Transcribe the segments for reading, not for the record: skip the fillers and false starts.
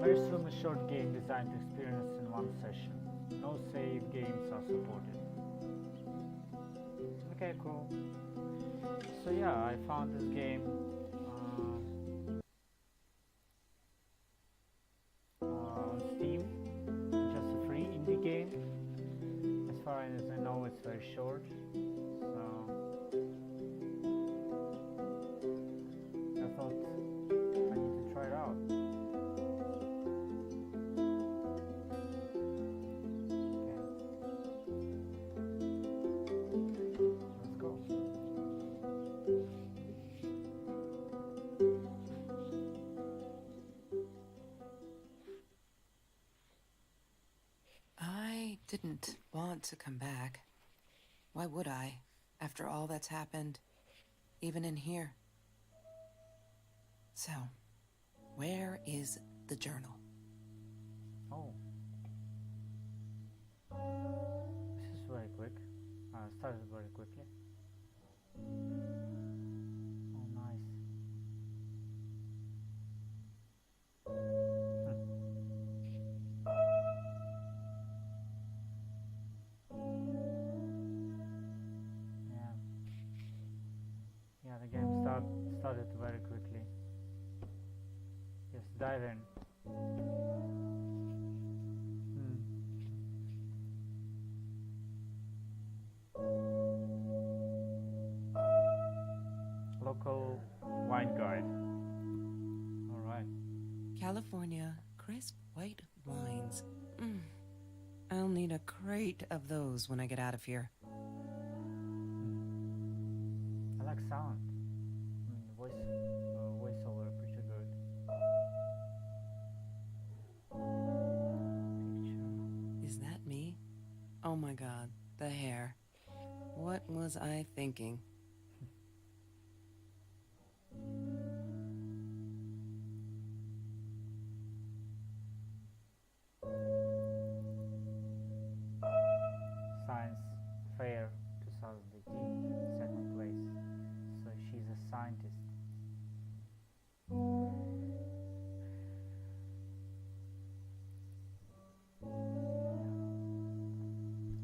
Very soon a short game designed to experience in one session. No save games are supported. Okay, cool. So yeah, I found this game on Steam. Just a free indie game. As far as I know, it's very short. So I thought I need to try it out. Let's go. I didn't want to come back. Why would I, after all that's happened, even in here? So, where is the journal? Oh. This is very quick. Started very quickly. Oh, nice. Yeah. Yeah, the game started very quickly. Just dive in. Local wine guide. All right. California crisp white wines. I'll need a crate of those when I get out of here. I like sound. Voiceover pretty good. Picture. Is that me? Oh my god, the hair. What was I thinking? Science Fair 2018, second place. So she's a scientist.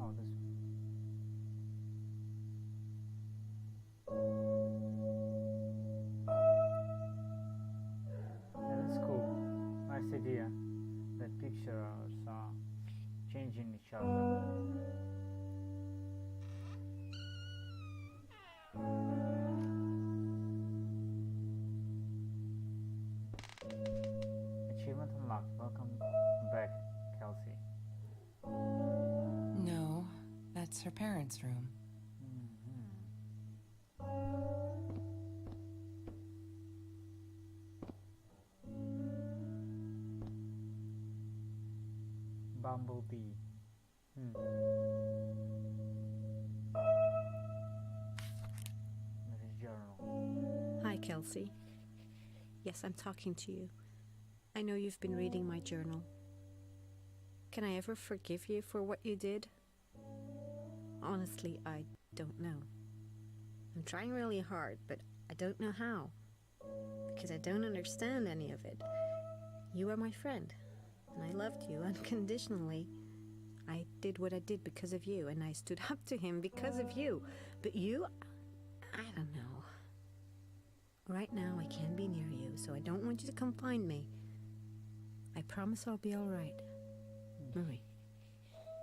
Oh, this one. Yeah, that's cool. Nice idea. That pictures are changing each other. Achievement unlocked. Welcome back, Kelsey. No, that's her parents' room. Bumblebee. That is journal. Hi, Kelsey. Yes, I'm talking to you. I know you've been reading my journal. Can I ever forgive you for what you did? Honestly, I don't know. I'm trying really hard, but I don't know how. Because I don't understand any of it. You are my friend, and I loved you unconditionally. I did what I did because of you, and I stood up to him because of you. But you, I don't know. Right now, I can't be near you, so I don't want you to come find me. I promise I'll be all right. Marie.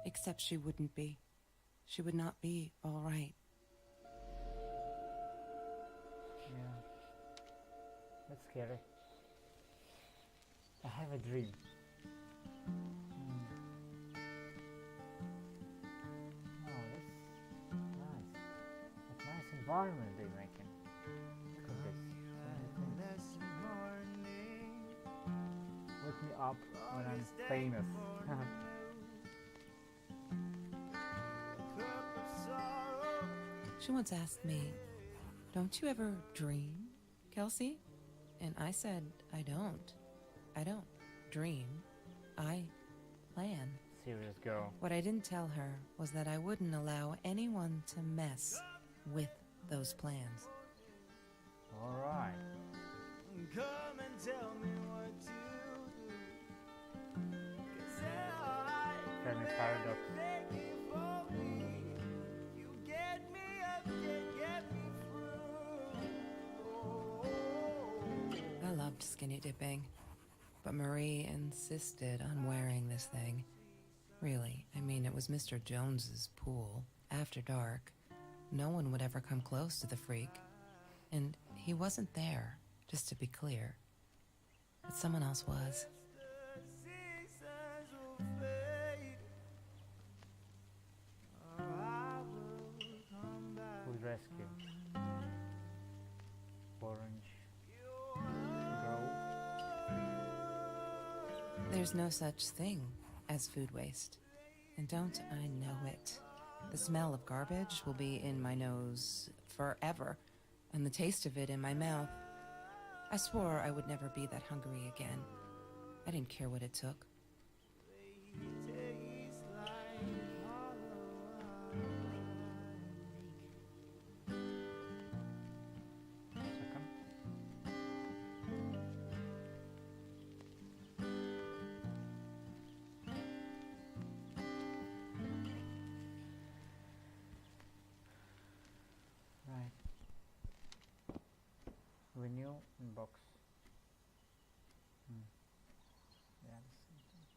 Except she wouldn't be. She would not be all right. Yeah. That's scary. I have a dream. Oh, that's nice. What nice environment they're making. Look at this. So many things. Wake me up when I'm famous. She once asked me, "Don't you ever dream, Kelsey?" And I said, I don't. I don't dream. I plan. Serious girl. What I didn't tell her was that I wouldn't allow anyone to mess with those plans. Alright. Come and tell me what to do. dipping, but Marie insisted on wearing this thing. Really, I mean, it was Mr. Jones's pool. After dark, no one would ever come close to the freak. And he wasn't there, just to be clear. But someone else was. Who's rescue? Orange Grove. There's no such thing as food waste. And don't I know it? The smell of garbage will be in my nose forever, and the taste of it in my mouth. I swore I would never be that hungry again. I didn't care what it took. Second. Right. Renew inbox. Yeah, the same thing.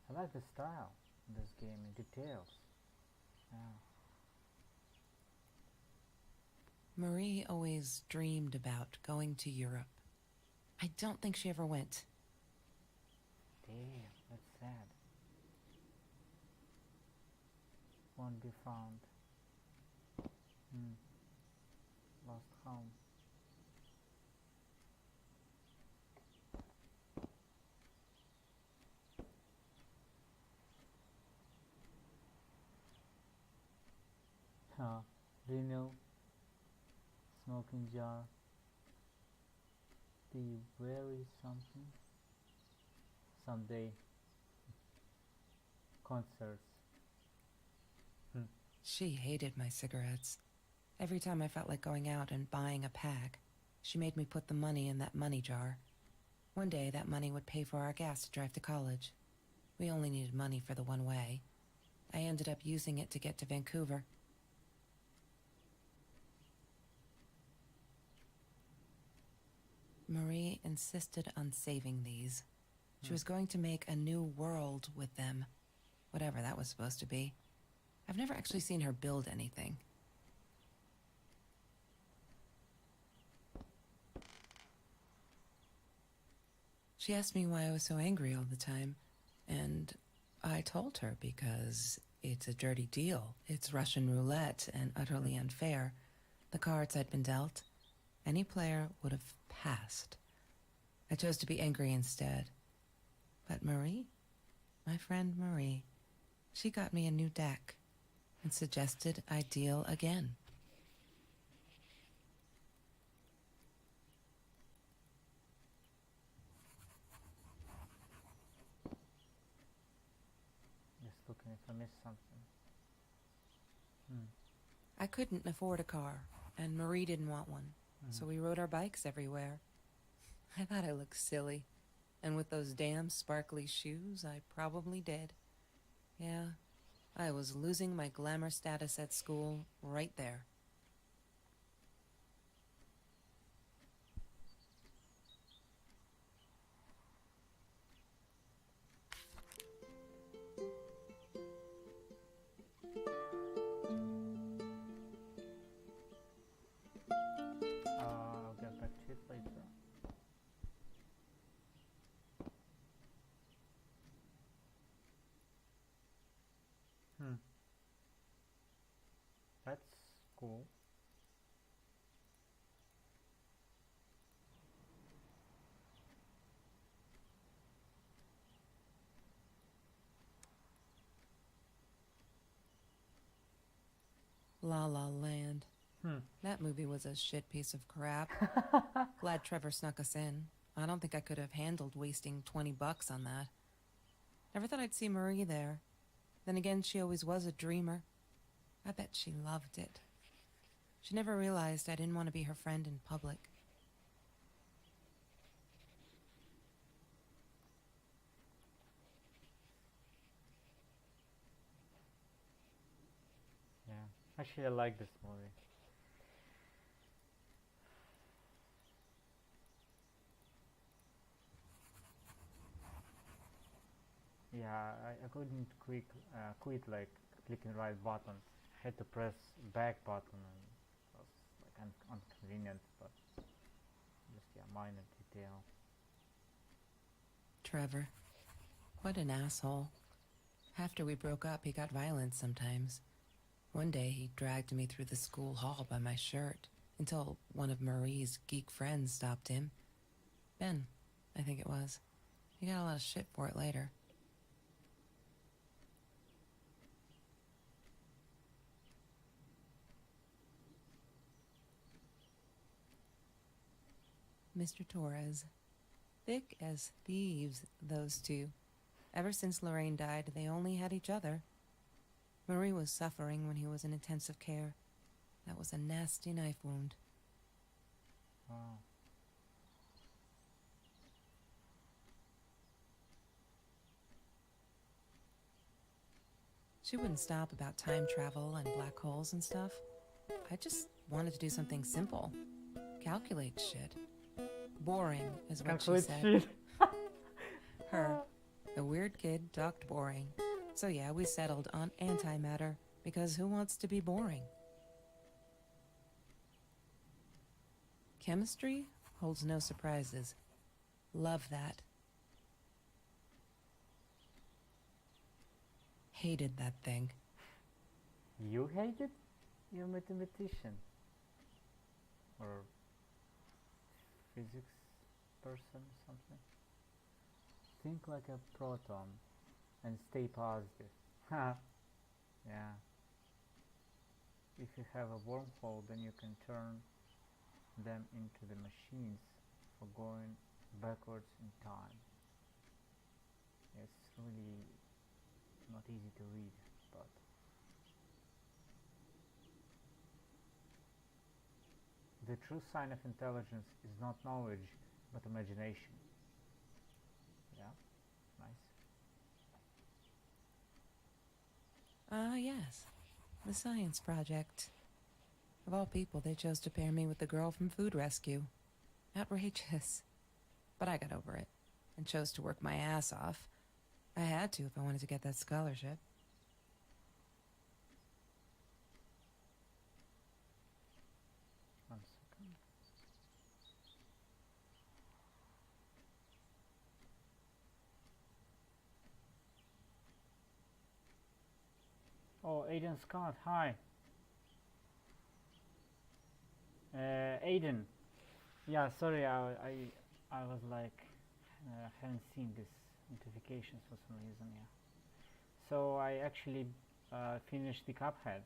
I like the style in this game and details. Yeah. Marie always dreamed about going to Europe. I don't think she ever went. Damn, that's sad. Won't be found. Lost home. Huh. Do you know? Smoking jar. Be very something. Someday. Concerts. She hated my cigarettes. Every time I felt like going out and buying a pack, she made me put the money in that money jar. One day, that money would pay for our gas to drive to college. We only needed money for the one way. I ended up using it to get to Vancouver. Marie insisted on saving these. She was going to make a new world with them, whatever that was supposed to be. I've never actually seen her build anything. She asked me why I was so angry all the time, and I told her because it's a dirty deal. It's Russian roulette and utterly unfair. The cards I'd been dealt, any player would have passed. I chose to be angry instead. But Marie, my friend Marie, she got me a new deck and suggested I deal again. Just looking if I missed something. I couldn't afford a car, and Marie didn't want one, so we rode our bikes everywhere. I thought I looked silly, and with those damn sparkly shoes, I probably did. Yeah, I was losing my glamour status at school right there. I'll get back to it later. That's cool. La La Land. That movie was a shit piece of crap. Glad Trevor snuck us in. I don't think I could have handled wasting $20 on that. Never thought I'd see Marie there. Then again, she always was a dreamer. I bet she loved it. She never realized I didn't want to be her friend in public. Yeah, actually I like this movie. Yeah, I couldn't quit like clicking right buttons. I had to press back button and it was like inconvenient, but just yeah, minor detail. Trevor. What an asshole. After we broke up, he got violent sometimes. One day, he dragged me through the school hall by my shirt until one of Marie's geek friends stopped him. Ben, I think it was. He got a lot of shit for it later. Mr. Torres. Thick as thieves, those two. Ever since Lorraine died, they only had each other. Marie was suffering when he was in intensive care. That was a nasty knife wound. Wow. She wouldn't stop about time travel and black holes and stuff. I just wanted to do something simple. Calculate shit. Boring is what she Calculate said. shit. Her. The weird kid talked boring. So yeah, we settled on antimatter, because who wants to be boring? Chemistry holds no surprises. Love that. Hated that thing. You hate it? You're a mathematician. Or physics person or something. Think like a proton and stay positive. Ha! Yeah. If you have a wormhole, then you can turn them into the machines for going backwards in time. It's really not easy to read, but the true sign of intelligence is not knowledge, but imagination. Yeah, nice. Yes. The science project. Of all people, they chose to pair me with the girl from Food Rescue. Outrageous. But I got over it, and chose to work my ass off. I had to if I wanted to get that scholarship. One second. Oh, Aiden Scott, hi. Aiden. Yeah, sorry, I was like, haven't seen this notifications for some reason, yeah. So I actually finished the Cuphead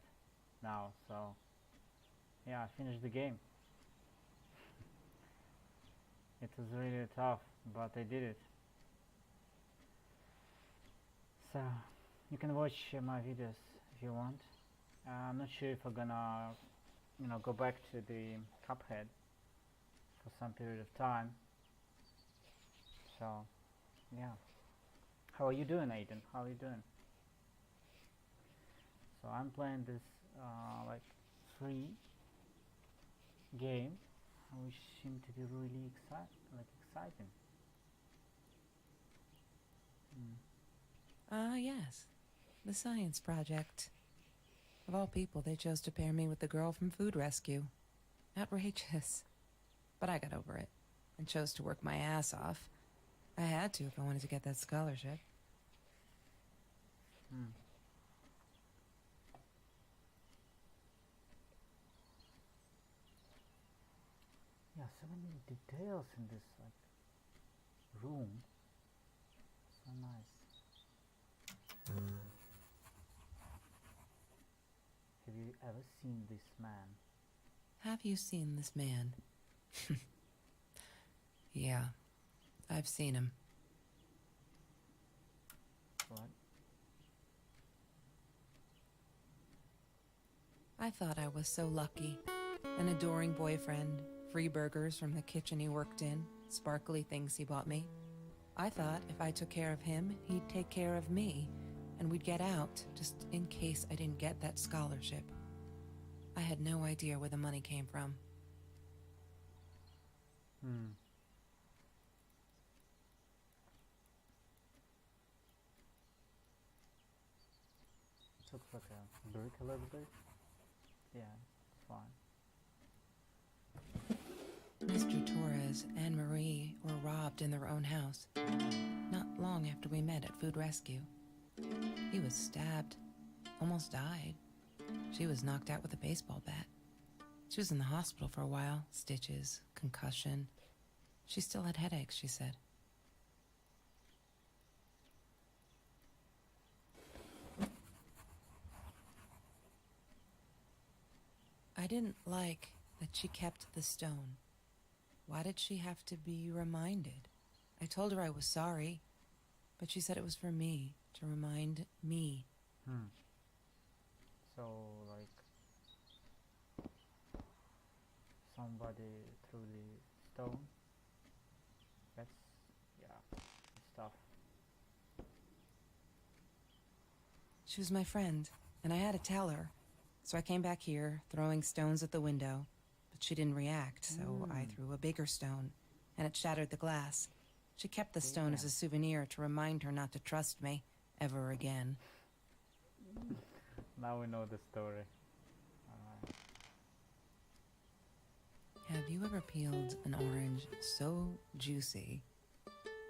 now, so yeah, I finished the game. It was really tough, but I did it. So you can watch my videos if you want. I'm not sure if I'm gonna, go back to the Cuphead for some period of time. So yeah. How are you doing, Aiden? How are you doing? So I'm playing this like free game, which seemed to be really exciting. Yes. The science project. Of all people, they chose to pair me with the girl from Food Rescue. Outrageous. But I got over it, and chose to work my ass off. I had to if I wanted to get that scholarship. Yeah, so many details in this room. So nice. Have you ever seen this man? Have you seen this man? Yeah, I've seen him. What? I thought I was so lucky. An adoring boyfriend, free burgers from the kitchen he worked in, sparkly things he bought me. I thought if I took care of him, he'd take care of me, and we'd get out, just in case I didn't get that scholarship. I had no idea where the money came from. looks like a brick a little bit. Yeah, it's fine. Mr. Torres and Marie were robbed in their own house, not long after we met at Food Rescue. He was stabbed, almost died. She was knocked out with a baseball bat. She was in the hospital for a while, stitches, concussion. She still had headaches, she said. I didn't like that she kept the stone. Why did she have to be reminded? I told her I was sorry, but she said it was for me, to remind me. So, like, somebody threw the stone. That's, yeah, it's tough. She was my friend, and I had to tell her. So I came back here, throwing stones at the window, but she didn't react, so I threw a bigger stone, and it shattered the glass. She kept the stone as a souvenir to remind her not to trust me ever again. Now we know the story. Have you ever peeled an orange so juicy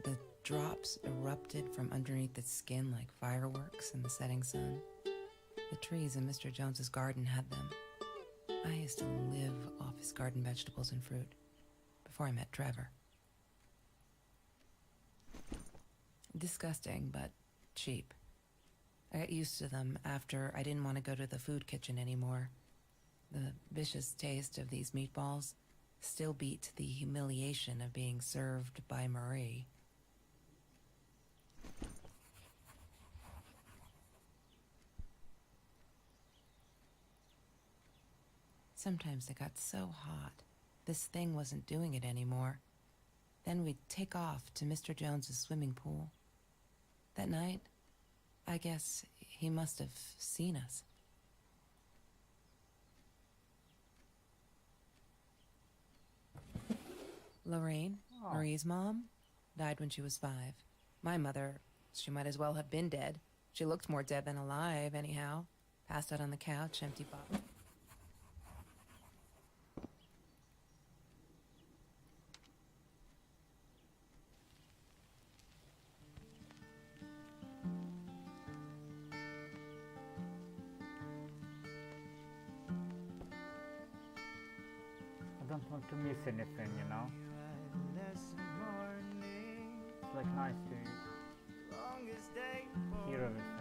the drops erupted from underneath its skin like fireworks in the setting sun? The trees in Mr. Jones's garden had them. I used to live off his garden vegetables and fruit before I met Trevor. Disgusting, but cheap. I got used to them after I didn't want to go to the food kitchen anymore. The vicious taste of these meatballs still beat the humiliation of being served by Marie. Sometimes it got so hot, this thing wasn't doing it anymore. Then we'd take off to Mr. Jones's swimming pool. That night, I guess he must have seen us. Lorraine, Marie's mom, died when she was 5. My mother, she might as well have been dead. She looked more dead than alive, anyhow. Passed out on the couch, empty bottle. I don't want to miss anything, you know. It's like nice to hear everything.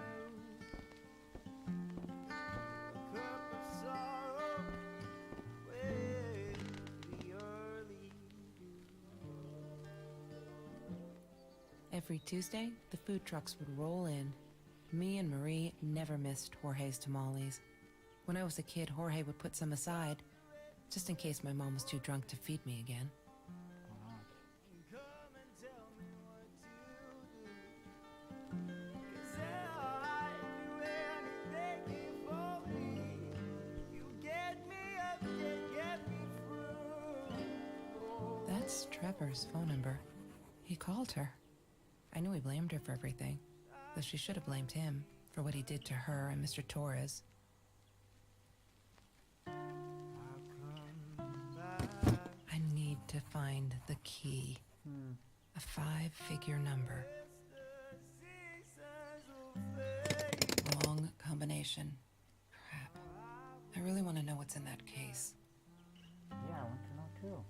Every Tuesday, the food trucks would roll in. Me and Marie never missed Jorge's tamales. When I was a kid, Jorge would put some aside, just in case my mom was too drunk to feed me again. That's Trevor's phone number. He called her. I knew he blamed her for everything, though she should have blamed him for what he did to her and Mr. Torres. I need to find the key. A 5-figure number. Wrong combination. Crap. I really want to know what's in that case. Yeah, I want to know too.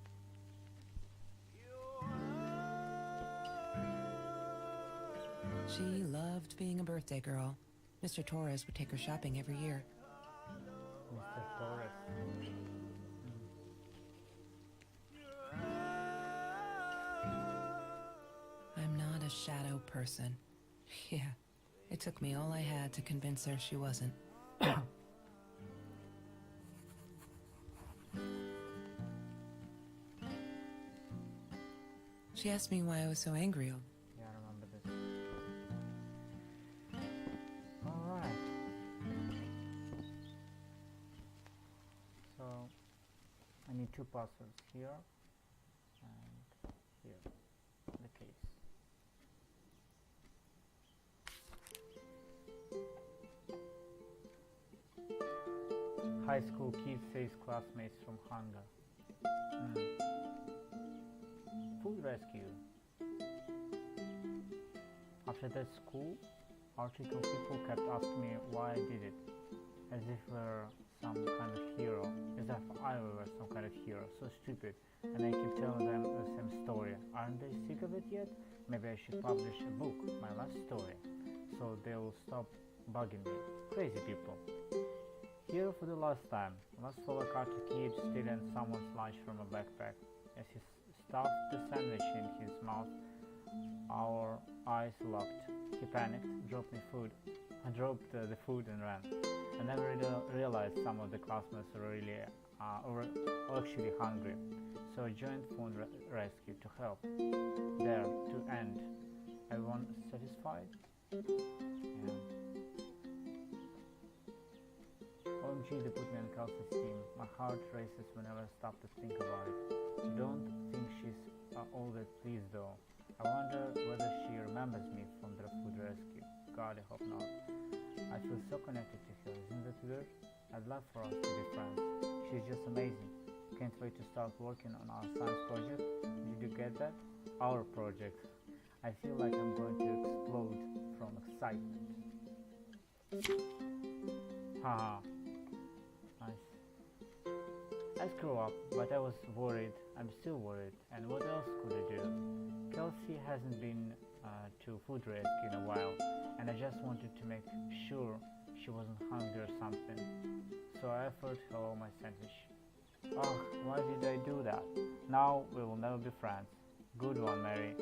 She loved being a birthday girl. Mr. Torres would take her shopping every year. Mr. Torres. I'm not a shadow person. Yeah, it took me all I had to convince her she wasn't. She asked me why I was so angry. Yeah, I remember this. Alright. So, I need 2 puzzles here and here. The case. high school kid saves classmates from hunger. Food rescue. After that school article, people kept asking me why I did it, as if we're some kind of hero, as if I were some kind of hero. So stupid. And I keep telling them the same story. Aren't they sick of it yet? Maybe I should publish a book, my last story, so they will stop bugging me. Crazy people. Hero for the last time. Last Slovakia kid stealing someone's lunch from a backpack. As he stuffed the sandwich in his mouth, our eyes locked. He panicked, dropped the food and ran. I never realized some of the classmates were actually hungry, so I joined food rescue to help. There, to end. Everyone satisfied? Yeah. OMG, they put me on Kelsey's team. My heart races whenever I stop to think about it. Don't think she's all that pleased though. I wonder whether she remembers me from the food rescue. God, I hope not. I feel so connected to her, isn't that weird? I'd love for us to be friends. She's just amazing. Can't wait to start working on our science project. Did you get that? Our project. I feel like I'm going to explode from excitement. Haha. Nice. I screw up, but I was worried. I'm still worried. And what else could I do? Kelsey hasn't been to food rescue in a while, and I just wanted to make sure she wasn't hungry or something. So I offered her all my sandwich. Oh, why did I do that? Now we will never be friends. Good one, Mary.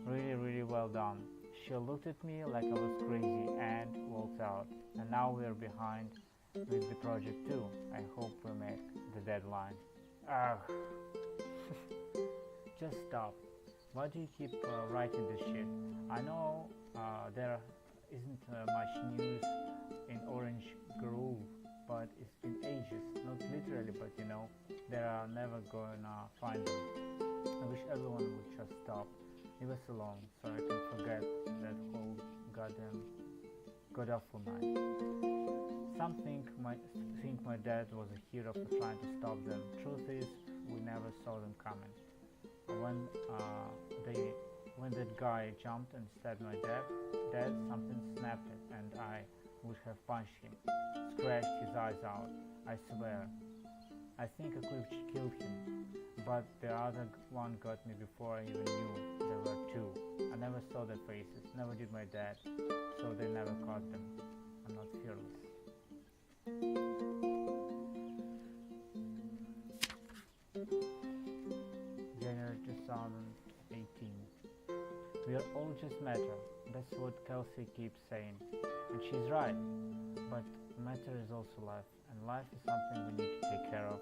Really, really well done. She looked at me like I was crazy and walked out. And now we're behind with the project too. I hope we make the deadline. Ugh. Just stop. Why do you keep writing this shit? I know there isn't much news in Orange Grove, but it's been ages. Not literally, but you know, they are never gonna find them. I wish everyone would just stop. Leave us alone so I can forget that whole goddamn god-awful night. Some think my dad was a hero for trying to stop them. Truth is, we never saw them coming. When that guy jumped and stabbed my dad, something snapped it, and I would have punched him, scratched his eyes out. I swear. I think I could have killed him, but the other one got me before I even knew there were two. I never saw their faces, never did my dad, so they never caught them. I'm not fearless. January 2018. We are all just matter. That's what Kelsey keeps saying. And she's right. But matter is also life. And life is something we need to take care of.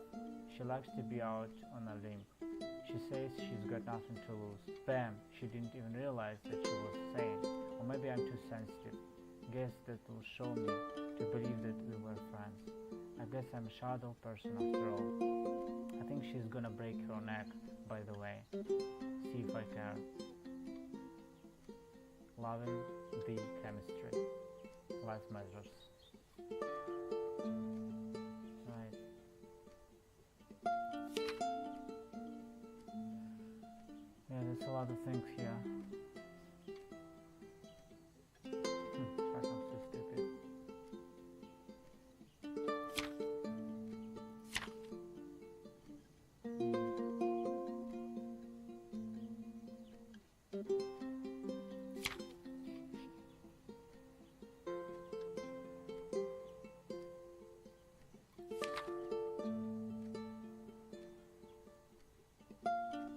She likes to be out on a limb. She says she's got nothing to lose. Bam! She didn't even realize that she was sane. Or maybe I'm too sensitive. Guess that will show me to believe that we were friends. I guess I'm a shadow person after all. I think she's gonna break her neck, by the way. See if I care. Loving the chemistry. Life matters. Right. Yeah, there's a lot of things here. I'm so stupid.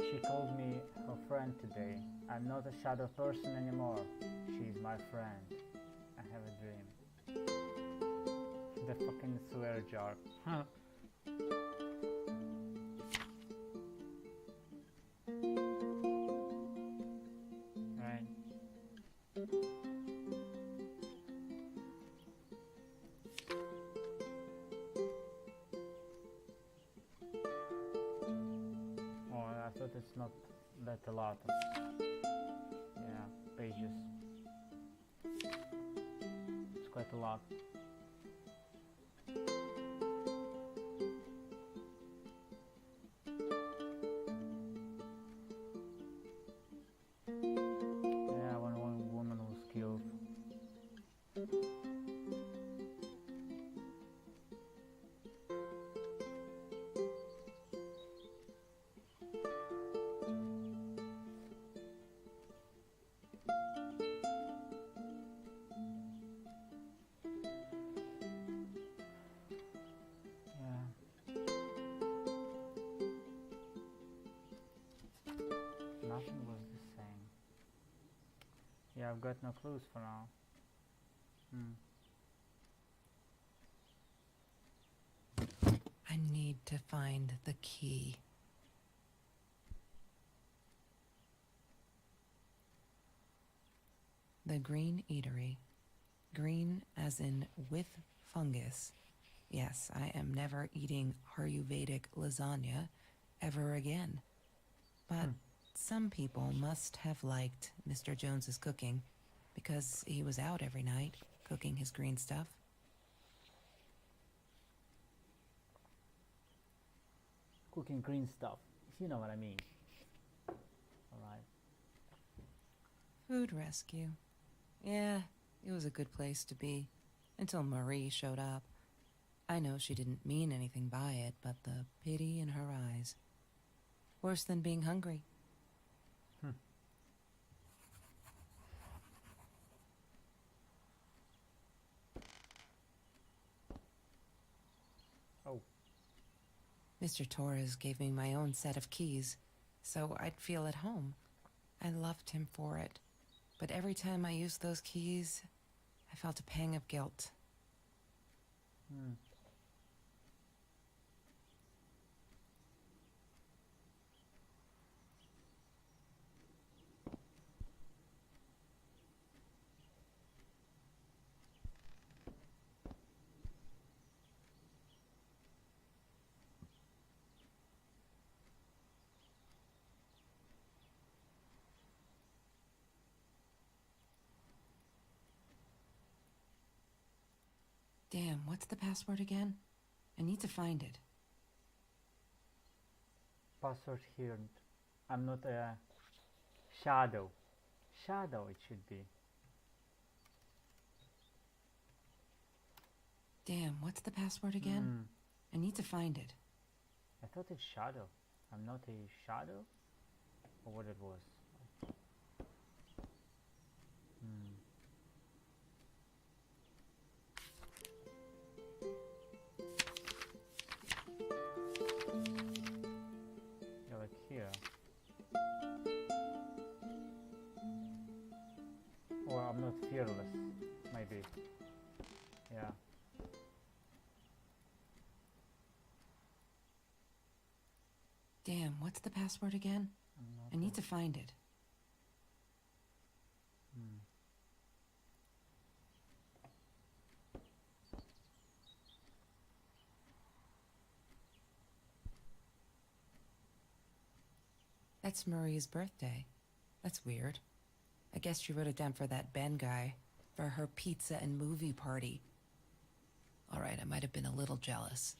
She called me her friend today. I'm not a shadow person anymore. She's my friend. I have a dream. The fucking swear jar. Right. Oh, I thought it's not that a lot of, yeah, pages. It's quite a lot. Yeah, I've got no clues for now. I need to find the key. The Green Eatery. Green as in with fungus. Yes, I am never eating Ayurvedic lasagna ever again. But some people must have liked Mr. Jones's cooking because he was out every night cooking his green stuff. Cooking green stuff, if you know what I mean. Alright. Food rescue. Yeah, it was a good place to be until Marie showed up. I know she didn't mean anything by it, but the pity in her eyes. Worse than being hungry. Oh. Mr. Torres gave me my own set of keys, so I'd feel at home. I loved him for it. But every time I used those keys, I felt a pang of guilt. Damn, what's the password again? I need to find it. Password here. I'm not a shadow. Shadow it should be. Damn, what's the password again? I need to find it. I thought it's shadow. I'm not a shadow? Or what it was? Yeah, like here. Or I'm not fearless, maybe. Yeah. Damn, what's the password again? I need to find it. That's Marie's birthday. That's weird. I guess she wrote it down for that Ben guy, for her pizza and movie party. All right, I might have been a little jealous.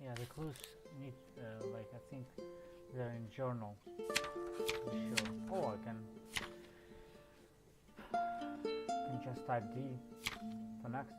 Yeah, the clues need, like, I think they're in journal. Sure. Oh, I can just type D for next.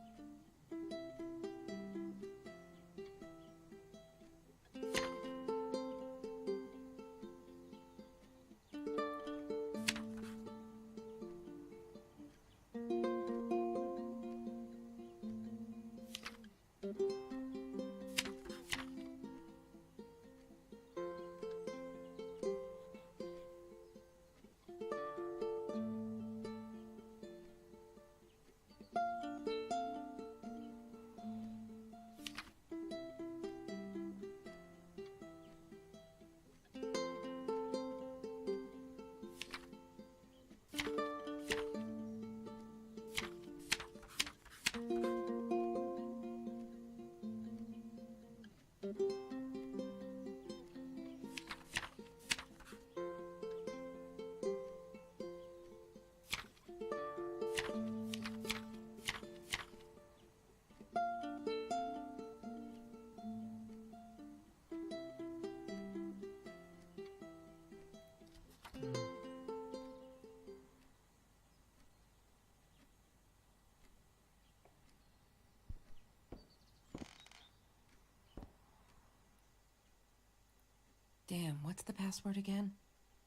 Damn, what's the password again?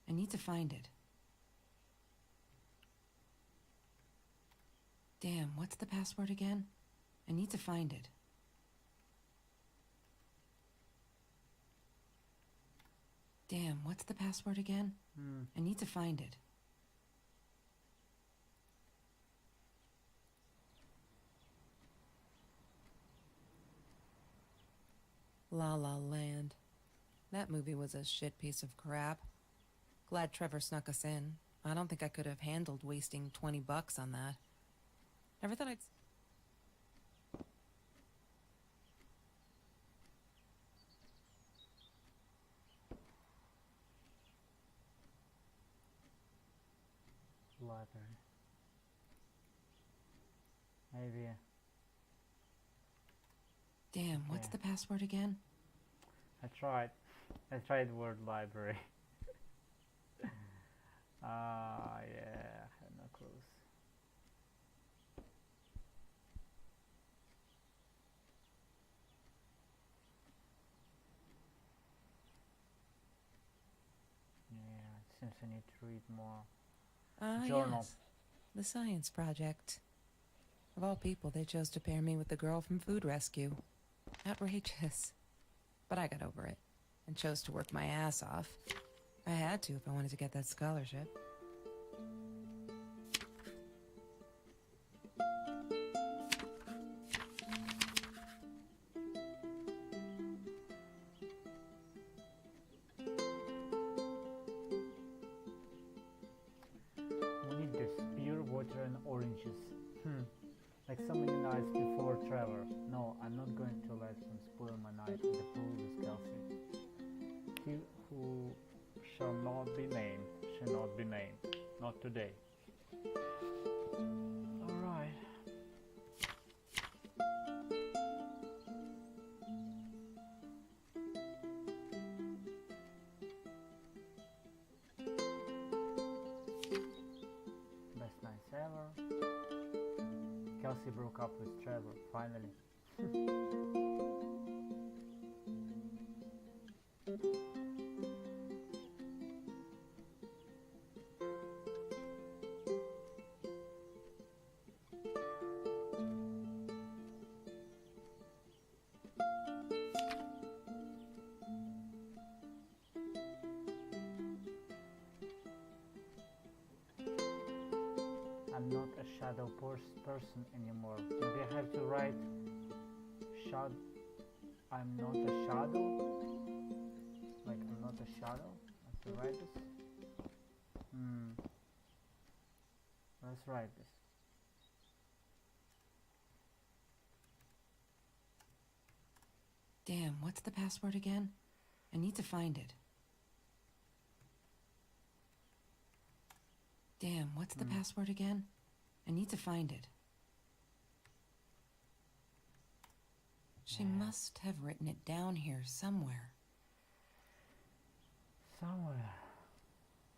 I need to find it. Damn, what's the password again? I need to find it. Damn, what's the password again? I need to find it. La La Land. That movie was a shit piece of crap. Glad Trevor snuck us in. I don't think I could have handled wasting $20 on that. Never thought I'd... Library. Maybe. Damn, what's the password again? I tried the word library. Yeah, I had no clues. Yeah, it seems I need to read more. Journal. Yes. The science project. Of all people, they chose to pair me with the girl from Food Rescue. Outrageous. But I got over it, and chose to work my ass off. I had to if I wanted to get that scholarship. We need this beer, water and oranges. Like so many nights before Trevor. No, I'm not going to let him spoil my night in the pool with Kelsey. He who shall not be named shall not be named. Not today. Alright. Best nights ever. Kelsey broke up with Trevor, finally. I'm not a shadow person anymore. Maybe I have to write I'm not a shadow? Like I'm not a shadow? I have to write this? Let's write this. Damn, what's the password again? I need to find it. Damn, what's the password again? I need to find it. She must have written it down here somewhere. Somewhere.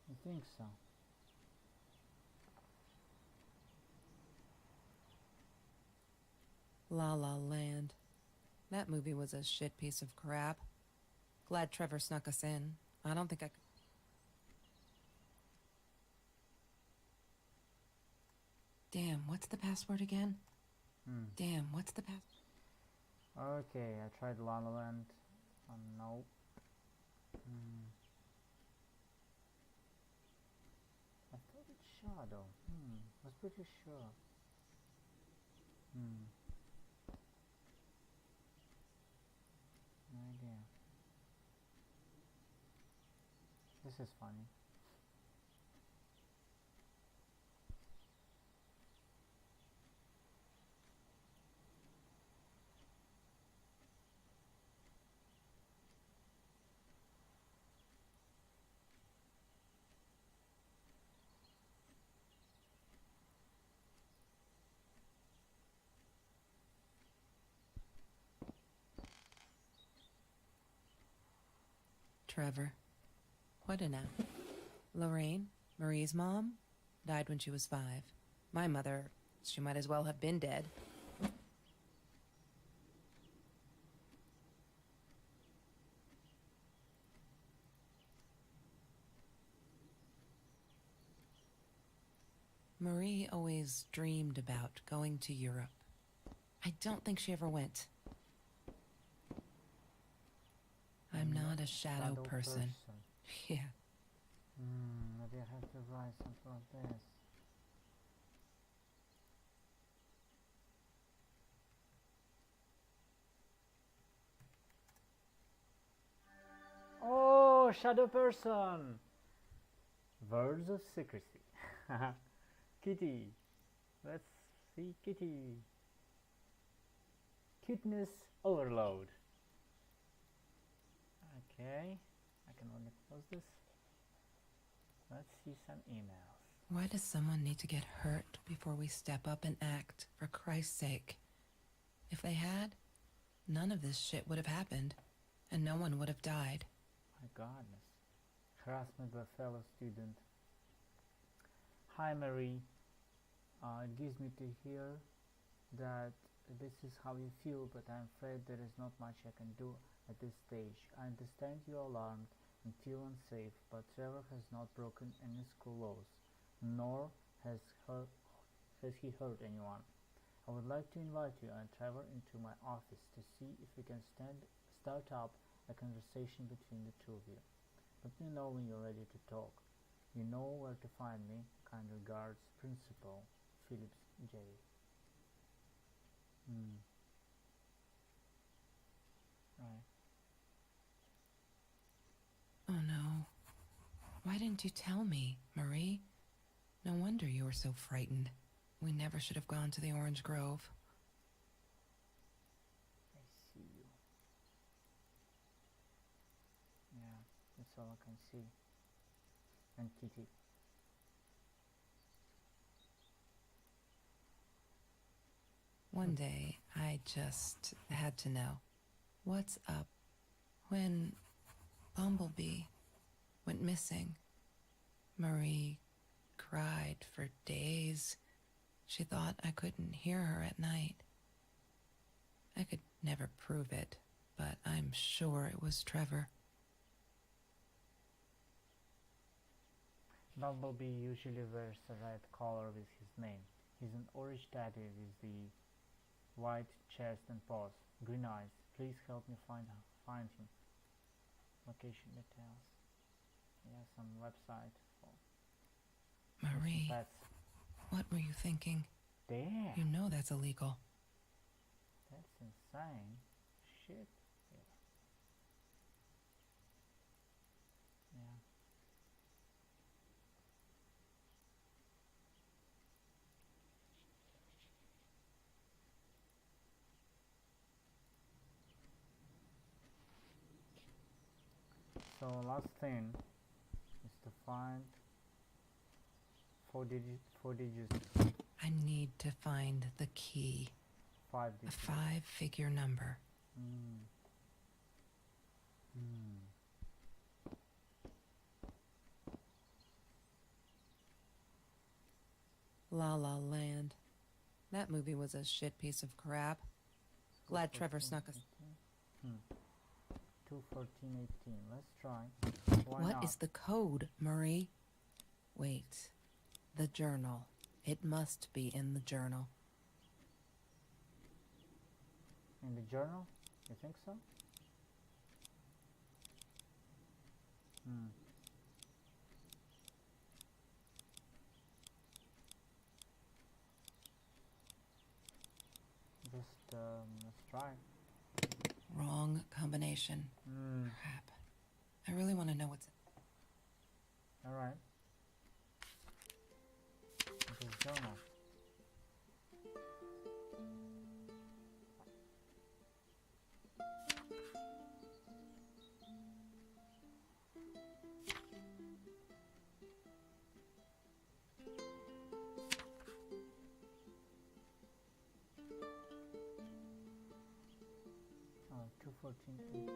I think so. La La Land. That movie was a shit piece of crap. Glad Trevor snuck us in. I don't think I could... Damn, what's the password again? Damn, what's the password? Okay, I tried La La Land. Nope. I thought it's shadow. I was pretty sure. No idea. This is funny. Trevor. What an app. Lorraine, Marie's mom, died when she was 5. My mother, she might as well have been dead. Marie always dreamed about going to Europe. I don't think she ever went. I'm not a shadow person. Yeah. Maybe I have to write something like this. Oh, shadow person! Words of secrecy. Kitty. Let's see Kitty. Cuteness overload. Okay, I can only close this. Let's see some emails. Why does someone need to get hurt before we step up and act, for Christ's sake? If they had, none of this shit would have happened, and no one would have died. My goodness. Harassment by fellow student. Hi Marie. It gives me to hear that this is how you feel, but I'm afraid there is not much I can do at this stage. I understand you are alarmed and feel unsafe, but Trevor has not broken any school laws, nor has he hurt anyone. I would like to invite you and Trevor into my office to see if we can start up a conversation between the two of you. Let me know when you're ready to talk. You know where to find me. Kind regards, Principal Phillips J. Right. Oh no. Why didn't you tell me, Marie? No wonder you were so frightened. We never should have gone to the Orange Grove. I see you. Yeah, that's all I can see. And Kitty. One day, I just had to know. What's up? When Bumblebee went missing, Marie cried for days. She thought I couldn't hear her at night. I could never prove it, but I'm sure it was Trevor. Bumblebee usually wears a red collar with his name. He's an orange tabby with the white chest and paws, green eyes. Please help me find him. Location details. Yeah, some website for Marie, pets. what were you thinking? Damn, You know that's illegal. that's insane. Shit. Yeah. So last thing is to find four digits, I need to find the key. 5 A digits. 5-figure number. La La Land. That movie was a shit piece of crap. Glad Trevor snuck us. 21418. Let's try. Why What not? is the code, Marie? Wait. The journal. It must be in the journal. In the journal? You think so? Just let's try. Wrong combination. Crap. I really want to know what's... Alright. This journal. Oh, 21418.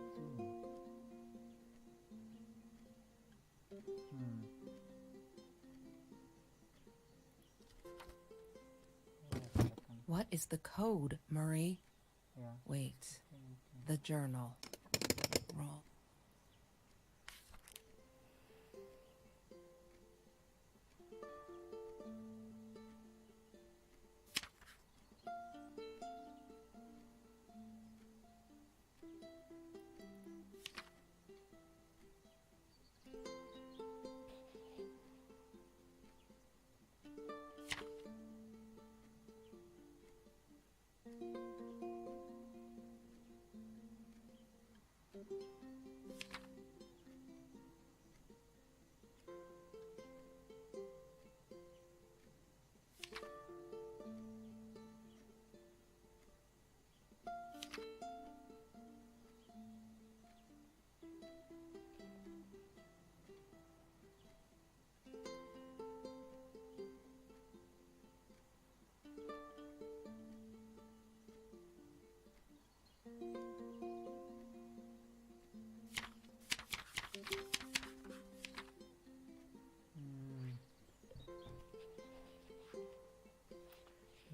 Wait a second. What is the code, Marie? Yeah. Wait. The journal. Wrong.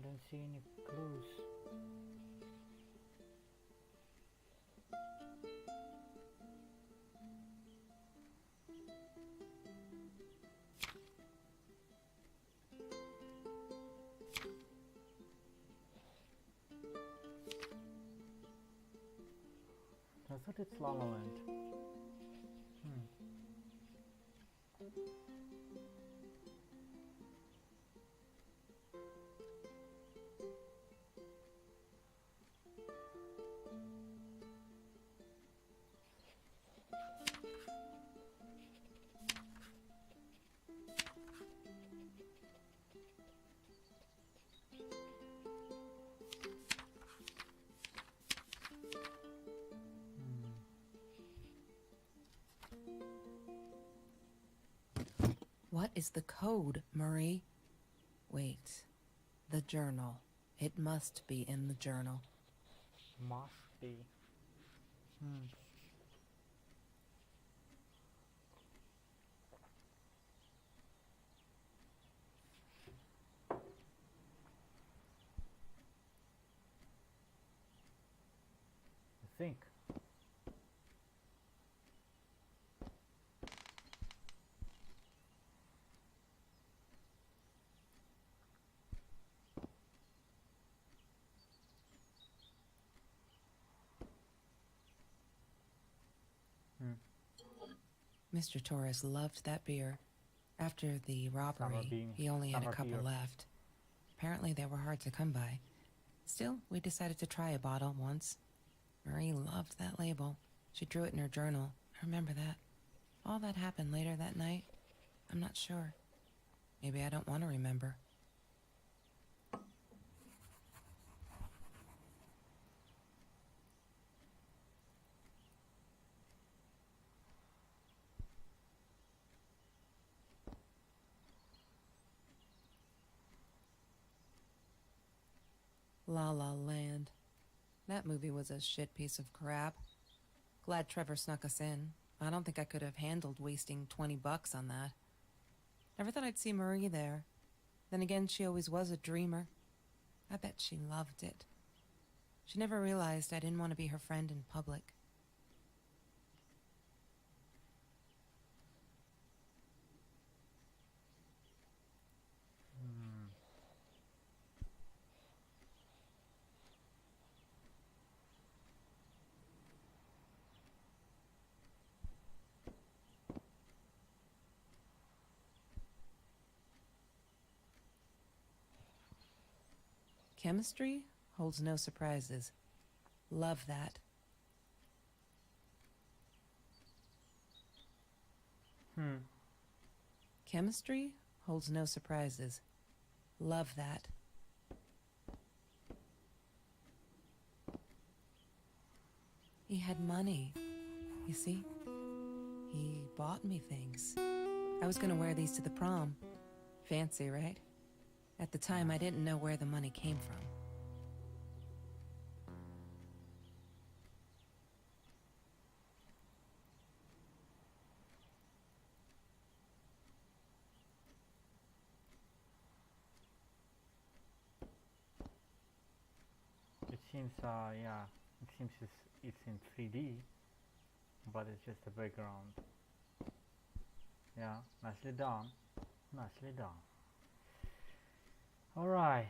Don't see any clues. I thought it's La La Land. What is the code, Marie? Wait. The journal. It must be in the journal. Must be. I think. Mr. Torres loved that beer. After the robbery, he only had a couple left. Apparently they were hard to come by. Still, we decided to try a bottle once. Marie loved that label. She drew it in her journal. I remember that. All that happened later that night, I'm not sure. Maybe I don't want to remember. La La Land. That movie was a shit piece of crap. Glad Trevor snuck us in. I don't think I could have handled wasting $20 on that. Never thought I'd see Marie there. Then again, she always was a dreamer. I bet she loved it. She never realized I didn't want to be her friend in public. Chemistry holds no surprises. Love that. Chemistry holds no surprises. Love that. He had money. You see? He bought me things. I was gonna wear these to the prom. Fancy, right? At the time, I didn't know where the money came from. It seems, yeah, it seems it's in 3D, but it's just a background. Yeah, nicely done. Nicely done. Alright,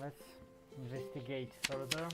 let's investigate further.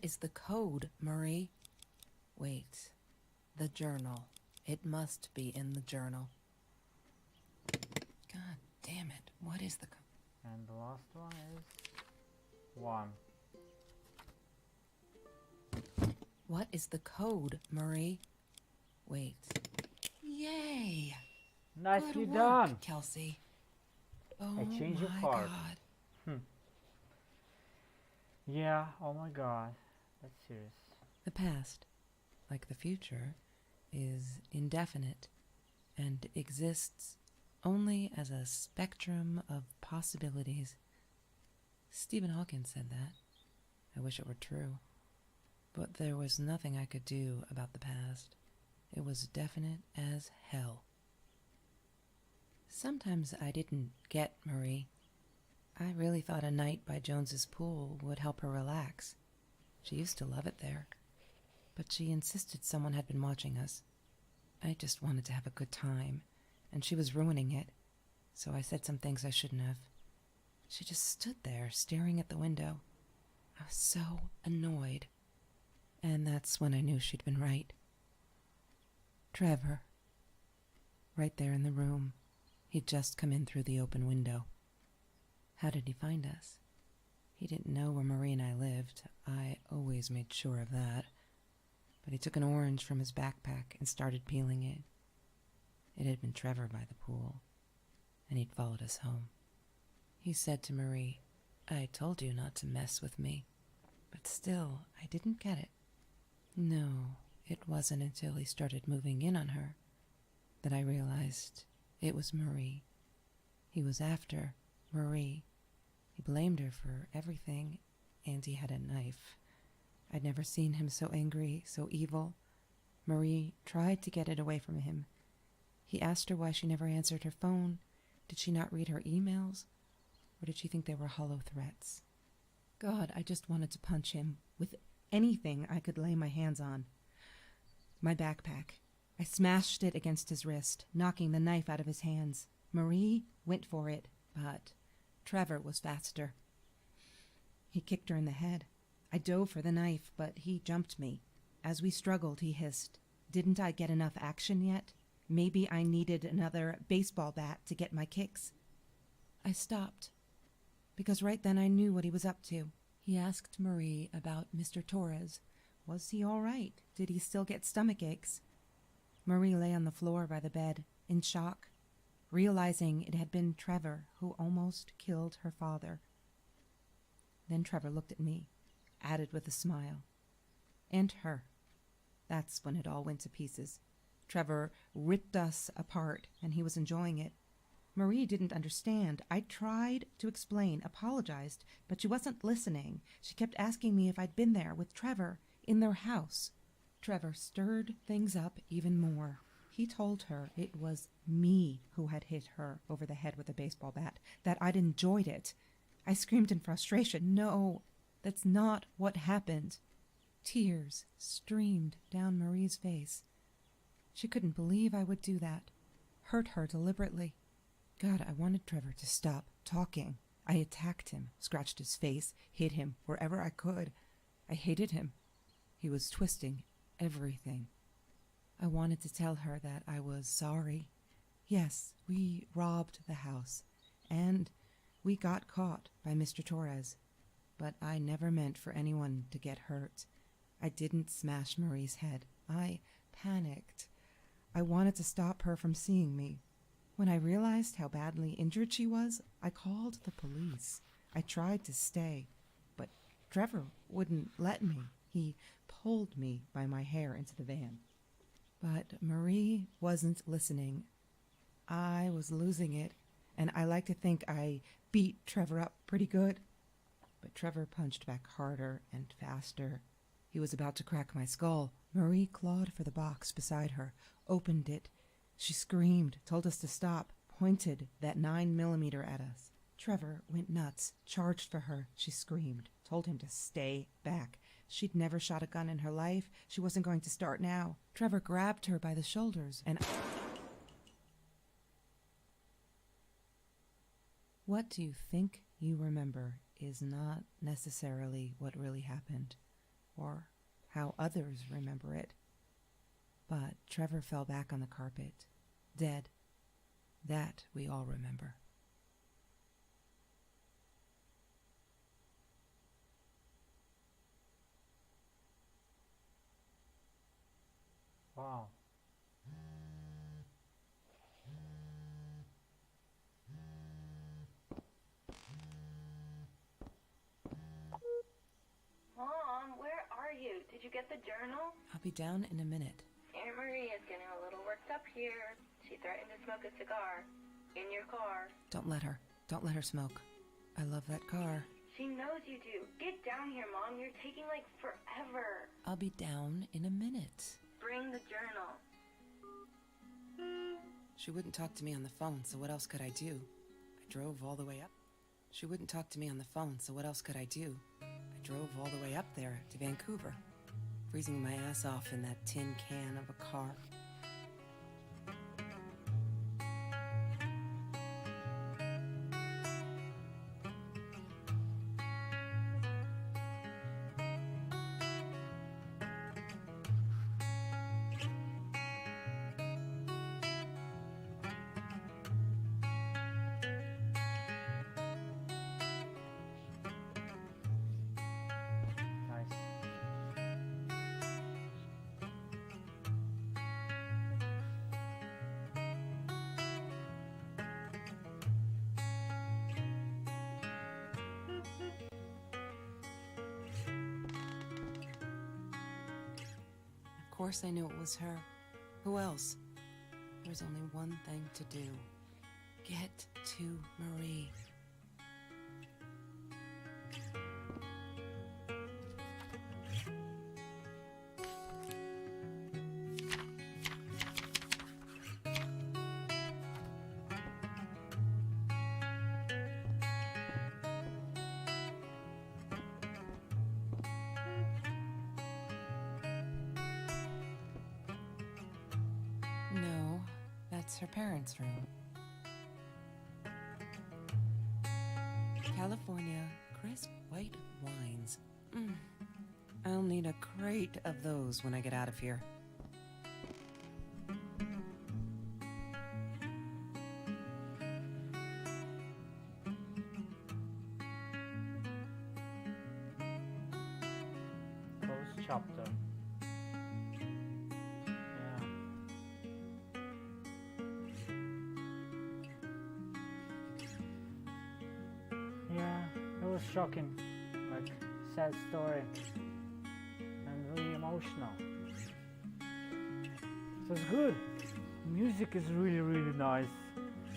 is the code, Marie? Wait. The journal. It must be in the journal. God damn it. What is the code? And the last one is 1. What is the code, Marie? Wait. Yay! Nicely Good done! work, Kelsey. Oh Exchange your my card. God. Yeah, oh my god. That's serious. The past, like the future, is indefinite and exists only as a spectrum of possibilities. Stephen Hawking said that. I wish it were true. But there was nothing I could do about the past. It was definite as hell. Sometimes I didn't get Marie. I really thought a night by Jones's pool would help her relax. She used to love it there. But she insisted someone had been watching us. I just wanted to have a good time, and she was ruining it, so I said some things I shouldn't have. She just stood there, staring at the window. I was so annoyed. And that's when I knew she'd been right. Trevor. Right there in the room. He'd just come in through the open window. How did he find us? He didn't know where Marie and I lived. I always made sure of that. But he took an orange from his backpack and started peeling it. It had been Trevor by the pool, and he'd followed us home. He said to Marie, "I told you not to mess with me." But still, I didn't get it. No, it wasn't until he started moving in on her that I realized it was Marie. He was after Marie. He blamed her for everything, and he had a knife. I'd never seen him so angry, so evil. Marie tried to get it away from him. He asked her why she never answered her phone. Did she not read her emails? Or did she think they were hollow threats? God, I just wanted to punch him with anything I could lay my hands on. My backpack. I smashed it against his wrist, knocking the knife out of his hands. Marie went for it, but Trevor was faster. He kicked her in the head. I dove for the knife, but he jumped me. As we struggled, he hissed, "Didn't I get enough action yet? Maybe I needed another baseball bat to get my kicks." I stopped, because right then I knew what he was up to. He asked Marie about Mr. Torres. Was he all right? Did he still get stomach aches? Marie lay on the floor by the bed, in shock, realizing it had been Trevor who almost killed her father. Then Trevor looked at me, added with a smile. And her. That's when it all went to pieces. Trevor ripped us apart, and he was enjoying it. Marie didn't understand. I tried to explain, apologized, but she wasn't listening. She kept asking me if I'd been there with Trevor in their house. Trevor stirred things up even more. He told her it was me who had hit her over the head with a baseball bat, that I'd enjoyed it. I screamed in frustration. No, that's not what happened. Tears streamed down Marie's face. She couldn't believe I would do that. Hurt her deliberately. God, I wanted Trevor to stop talking. I attacked him, scratched his face, hit him wherever I could. I hated him. He was twisting everything. I wanted to tell her that I was sorry. Yes, we robbed the house, and we got caught by Mr. Torres. But I never meant for anyone to get hurt. I didn't smash Marie's head. I panicked. I wanted to stop her from seeing me. When I realized how badly injured she was, I called the police. I tried to stay, but Trevor wouldn't let me. He pulled me by my hair into the van. But Marie wasn't listening. I was losing it, and I like to think I beat Trevor up pretty good. But Trevor punched back harder and faster. He was about to crack my skull. Marie clawed for the box beside her, opened it. She screamed, told us to stop, pointed that 9mm at us. Trevor went nuts, charged for her. She screamed, told him to stay back. She'd never shot a gun in her life. She wasn't going to start now. Trevor grabbed her by the shoulders and... What you think you remember is not necessarily what really happened. or how others remember it. But Trevor fell back on the carpet, dead. That we all remember. Wow. Mom, where are you? Did you get the journal? I'll be down in a minute. Aunt Marie is getting a little worked up here. She threatened to smoke a cigar. In your car. Don't let her. Don't let her smoke. I love that car. She knows you do. Get down here, Mom. You're taking like forever. I'll be down in a minute. Bring the journal. She wouldn't talk to me on the phone, so what else could I do? I drove all the way up. She wouldn't talk to me on the phone, so what else could I do? I drove all the way up there to Vancouver, freezing my ass off in that tin can of a car. Nice. Of course I knew it was her. Who else? There's only one thing to do. Get to Marie. No, that's her parents' room. California crisp white wines. I'll need a crate of those when I get out of here. Close chapter. Yeah. Yeah, it was shocking. Like, sad story. And really emotional. So it's good. Music is really, really nice.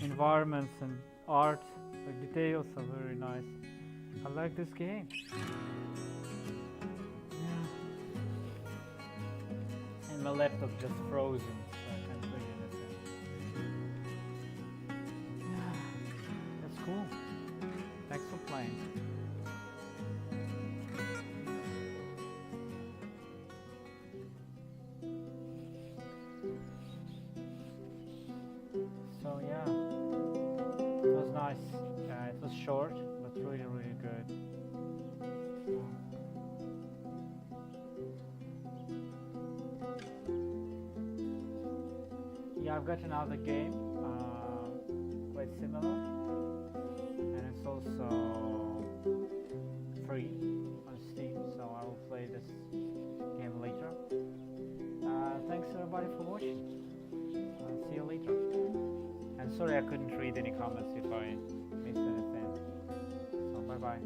Environments and art, the details are very nice. I like this game. Yeah. And my laptop just frozen, so I can't play anything. Yeah. That's cool. Thanks for playing. So yeah, it was nice. It was short, but really, really good. Yeah, I've got another game, quite similar, and it's also free on Steam, so I will play this game later. Thanks everybody for watching. See you later. And sorry I couldn't read any comments if I missed anything. So bye bye.